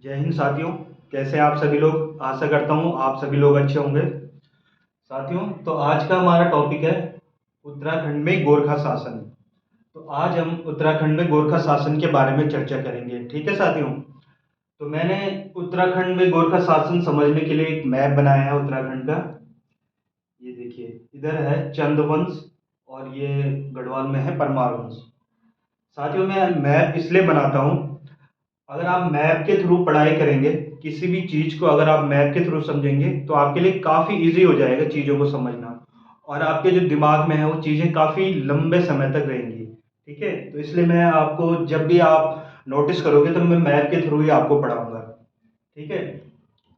जय हिंद साथियों। कैसे हैं आप सभी लोग? आशा करता हूँ आप सभी लोग अच्छे होंगे। साथियों, तो आज का हमारा टॉपिक है उत्तराखंड में गोरखा शासन। तो आज हम उत्तराखंड में गोरखा शासन के बारे में चर्चा करेंगे। ठीक है साथियों। तो मैंने उत्तराखंड में गोरखा शासन समझने के लिए एक मैप बनाया है उत्तराखंड का। ये देखिए, इधर है चंद्रवंश और ये गढ़वाल में है परमार वंश। साथियों, मैं मैप इसलिए बनाता हूँ, अगर आप मैप के थ्रू पढ़ाई करेंगे, किसी भी चीज़ को अगर आप मैप के थ्रू समझेंगे तो आपके लिए काफ़ी इजी हो जाएगा चीज़ों को समझना, और आपके जो दिमाग में है वो चीज़ें काफ़ी लंबे समय तक रहेंगी। ठीक है, तो इसलिए मैं आपको जब भी आप नोटिस करोगे तो मैं मैप के थ्रू ही आपको पढ़ाऊंगा। ठीक है,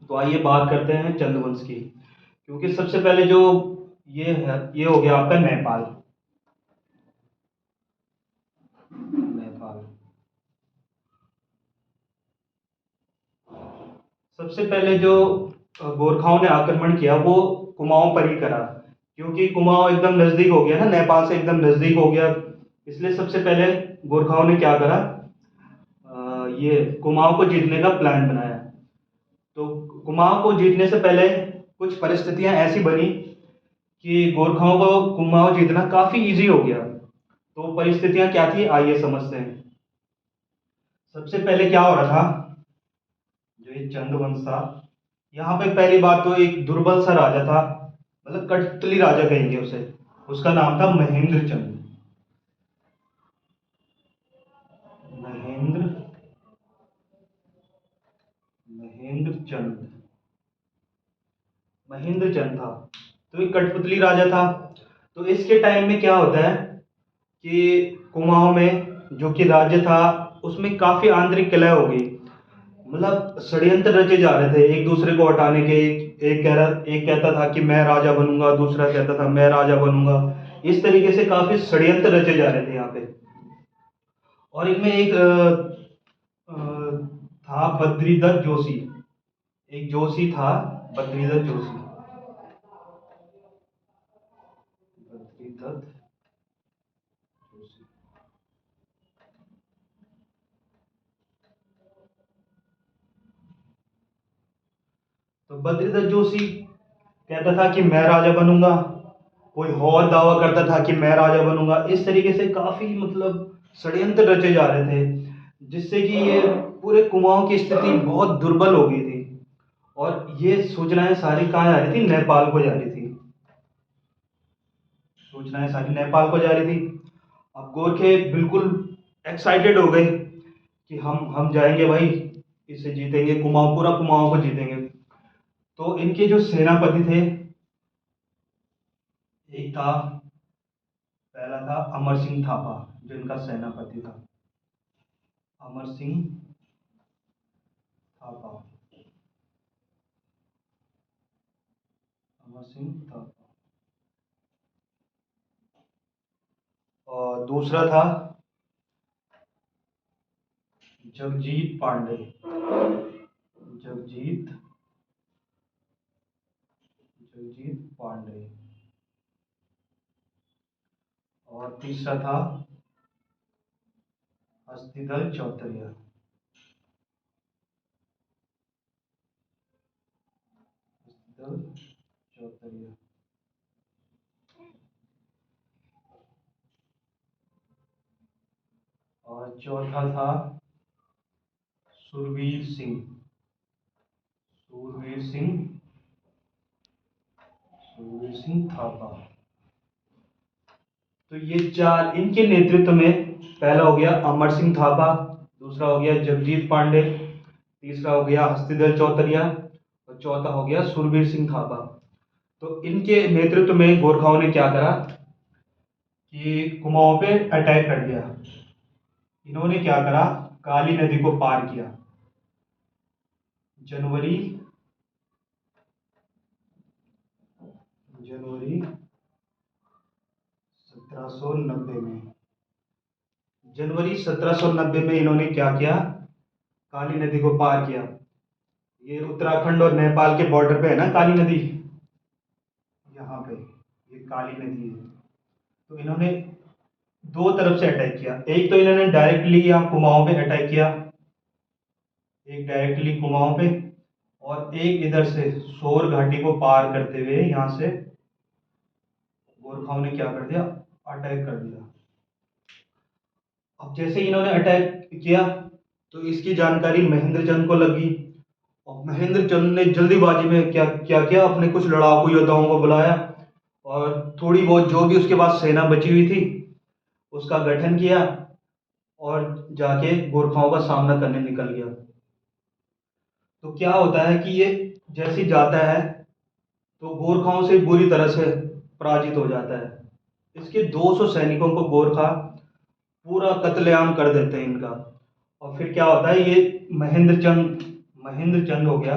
तो आइए बात करते हैं चंद्रवंश की। क्योंकि सबसे पहले जो ये है, ये हो गया आपका नेपाल। नेपाल सबसे पहले जो गोरखाओं ने आक्रमण किया वो कुमाऊं पर ही करा। क्योंकि कुमाऊं एकदम नज़दीक हो गया ना, नेपाल से एकदम नज़दीक हो गया, इसलिए सबसे पहले गोरखाओं ने क्या करा, ये कुमाऊं को जीतने का प्लान बनाया। तो कुमाऊं को जीतने से पहले कुछ परिस्थितियां ऐसी बनी कि गोरखाओं को कुमाऊं जीतना काफ़ी इजी हो गया। तो परिस्थितियां क्या थी, आइए समझते हैं। सबसे पहले क्या हो रहा था, जो ये चंद्रवंश था, यहाँ पे पहली बात तो एक दुर्बल सा राजा था, मतलब कठपुतली राजा कहेंगे उसे। उसका नाम था महेंद्र चंद। महेंद्र महेंद्र चंद महेंद्र चंद था। तो एक कठपुतली राजा था। तो इसके टाइम में क्या होता है कि कुमाऊं में जो कि राज्य था उसमें काफी आंतरिक कलह हो गई। मतलब षड्यंत्र रचे जा रहे थे एक दूसरे को हटाने के। एक कहता था कि मैं राजा बनूंगा, दूसरा कहता था मैं राजा बनूंगा। इस तरीके से काफी षड्यंत्र रचे जा रहे थे यहाँ पे। और इनमें एक था बद्रीदत्त जोशी। एक जोशी था, बद्रीदत्त जोशी। बद्रीदत्त जोशी। तो बद्रीदत्त जोशी कहता था कि मैं राजा बनूंगा, कोई और दावा करता था कि मैं राजा बनूंगा। इस तरीके से काफी मतलब षड्यंत्र रचे जा रहे थे, जिससे कि ये पूरे कुमाऊं की स्थिति बहुत दुर्बल हो गई थी। और ये सूचनाएं सारी कहाँ जा रही थी, नेपाल को जा रही थी। सूचनाएं सारी नेपाल को जा रही थी। अब गोरखे बिल्कुल एक्साइटेड हो गए कि हम जाएंगे भाई, इसे जीतेंगे, कुमाऊं पूरा कुमाऊं को जीतेंगे। तो इनके जो सेनापति थे, एक था, पहला था अमर सिंह थापा, जो इनका सेनापति था। अमर सिंह थापा। अमर सिंह थापा। और दूसरा था जगजीत पांडे। जगजीत जगजीत पांडे। और तीसरा था हस्तिदल चौतरिया। हस्तिदल चौतरिया। और चौथा था सुरवीर सिंह। सुरवीर सिंह सुरवीर सिंह थापा। तो ये चार इनके नेतृत्व में, पहला हो गया अमर सिंह थापा, दूसरा हो गया जगजीत पांडे, तीसरा हो गया हस्तिदल चौतरिया, और चौथा हो गया सुरवीर सिंह थापा। तो इनके नेतृत्व में गोरखाओं ने क्या करा कि कुमाऊं पे अटैक कर दिया। इन्होंने क्या करा, काली नदी को पार किया। जनवरी जनवरी 1790 में, जनवरी 1790 में इन्होंने क्या किया, काली नदी को पार किया। ये उत्तराखंड और नेपाल के बॉर्डर पे है ना काली नदी, यहाँ पे ये काली नदी है। तो इन्होंने दो तरफ से अटैक किया। एक तो इन्होंने डायरेक्टली यहाँ कुमाऊं पे अटैक किया, एक डायरेक्टली कुमाऊं पे, और एक इधर से सोर घाटी को पार करते हुए यहाँ से गोरखाओं ने क्या कर दिया, अटैक कर दिया। अब जैसे ही इन्होंने अटैक किया तो इसकी जानकारी महेंद्र चंद को लगी, और महेंद्र चंद ने जल्दीबाजी में क्या क्या किया, अपने कुछ लड़ाकू योद्धाओं को बुलाया और थोड़ी बहुत जो भी उसके पास सेना बची हुई थी उसका गठन किया और जाके गोरखाओं का सामना करने निकल गया। तो क्या होता है कि ये जैसे ही जाता है तो गोरखाओं से बुरी तरह से पराजित हो जाता है। इसके 200 सैनिकों को गोरखा पूरा कत्लेआम कर देते हैं इनका। और फिर क्या होता है, ये महेंद्र चंद हो गया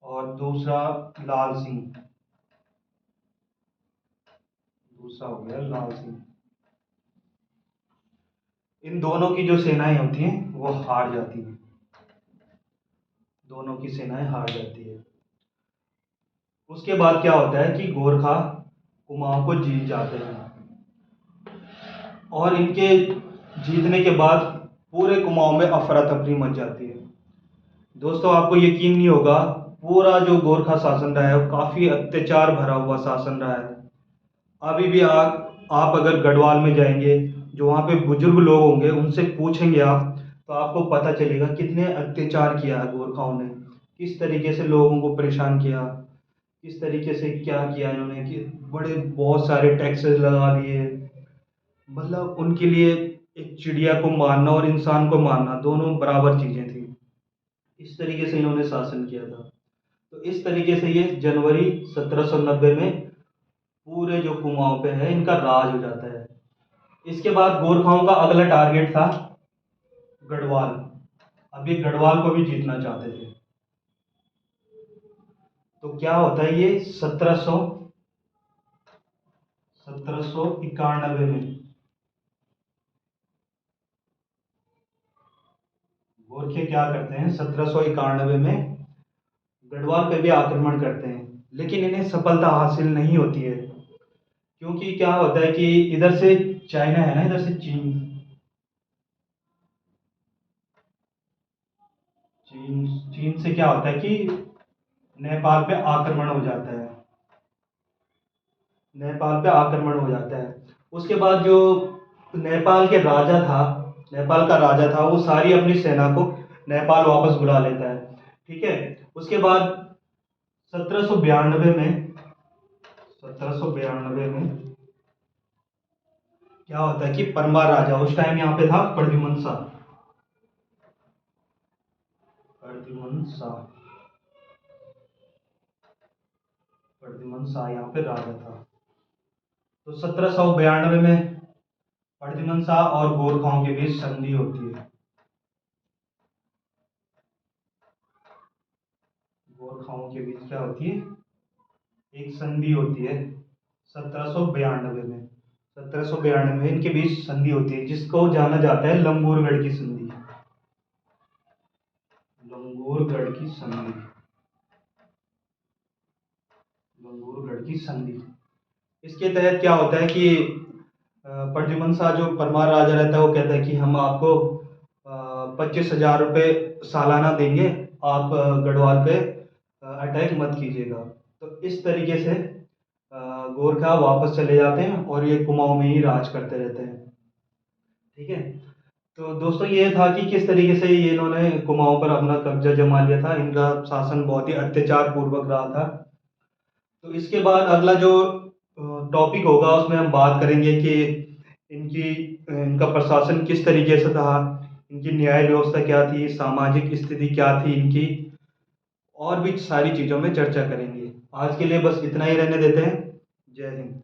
और दूसरा लाल सिंह, दूसरा हो गया लाल सिंह, इन दोनों की जो सेनाएं होती हैं वो हार जाती हैं, दोनों की सेनाएं हार जाती है। उसके बाद क्या होता है कि गोरखा कुमाऊं को जीत जाते हैं, और इनके जीतने के बाद पूरे कुमाऊं में अफरा तफरी मच जाती है। दोस्तों आपको यकीन नहीं होगा, पूरा जो गोरखा शासन रहा है वो काफ़ी अत्याचार भरा हुआ शासन रहा है। अभी भी आप अगर गढ़वाल में जाएंगे, जो वहाँ पे बुजुर्ग लोग होंगे उनसे पूछेंगे आप, तो आपको पता चलेगा कितने अत्याचार किया है गोरखाओं ने, किस तरीके से लोगों को परेशान किया, किस तरीके से क्या किया इन्होंने, कि बड़े बहुत सारे टैक्सेस लगा दिए। मतलब उनके लिए एक चिड़िया को मारना और इंसान को मारना दोनों बराबर चीज़ें थी। इस तरीके से इन्होंने शासन किया था। तो इस तरीके से ये जनवरी 1790 में पूरे जो कुमाऊं पे है इनका राज हो जाता है। इसके बाद गोरखाओं का अगला टारगेट था गढ़वाल। अब ये गढ़वाल को भी जीतना चाहते थे। तो क्या होता है, ये 1791 में गोरखे क्या करते हैं, 1791 में गढ़वाल पे भी आक्रमण करते हैं, लेकिन इन्हें सफलता हासिल नहीं होती है। क्योंकि क्या होता है कि इधर से चाइना है ना, इधर से चीन चीन चीन से क्या होता है कि नेपाल पे आक्रमण हो जाता है, नेपाल पे आक्रमण हो जाता है। उसके बाद जो नेपाल के राजा था, नेपाल का राजा था, वो सारी अपनी सेना को नेपाल वापस बुला लेता है। ठीक है। उसके बाद 1792 में 1792 में क्या होता है कि परमार राजा, उस टाइम यहाँ पे था प्रद्युमन शाह, प्रद्युमन शाह प्रद्युमन शाह यहाँ पे राजा था। तो 1792 में प्रद्युमन शाह और गोरखाओं के बीच संधि होती है। गोरखाओं के बीच क्या होती है, एक संधि होती है 1792 में। 1792 में इनके बीच संधि होती है, जिसको जाना जाता है लंगूरगढ़ की संधि। लंगूरगढ़ की संधि, लंगूरगढ़ की संधि। इसके तहत क्या होता है कि प्रद्युमन शाह जो परमार राजा रहता है वो कहता है कि हम आपको 25,000 रुपये सालाना देंगे, आप गढ़वाल पे अटैक मत कीजिएगा। तो इस तरीके से गोरखा वापस चले जाते हैं और ये कुमाऊं में ही राज करते रहते हैं। ठीक है। तो दोस्तों ये था कि किस तरीके से ये इन्होंने कुमाऊं पर अपना कब्जा जमा लिया था। इनका शासन बहुत ही अत्याचार पूर्वक रहा था। तो इसके बाद अगला जो टॉपिक होगा उसमें हम बात करेंगे कि इनकी इनका प्रशासन किस तरीके से था, इनकी न्याय व्यवस्था क्या थी, सामाजिक स्थिति क्या थी इनकी, और भी सारी चीज़ों में चर्चा करेंगे। आज के लिए बस इतना ही रहने देते हैं। जय हिंद।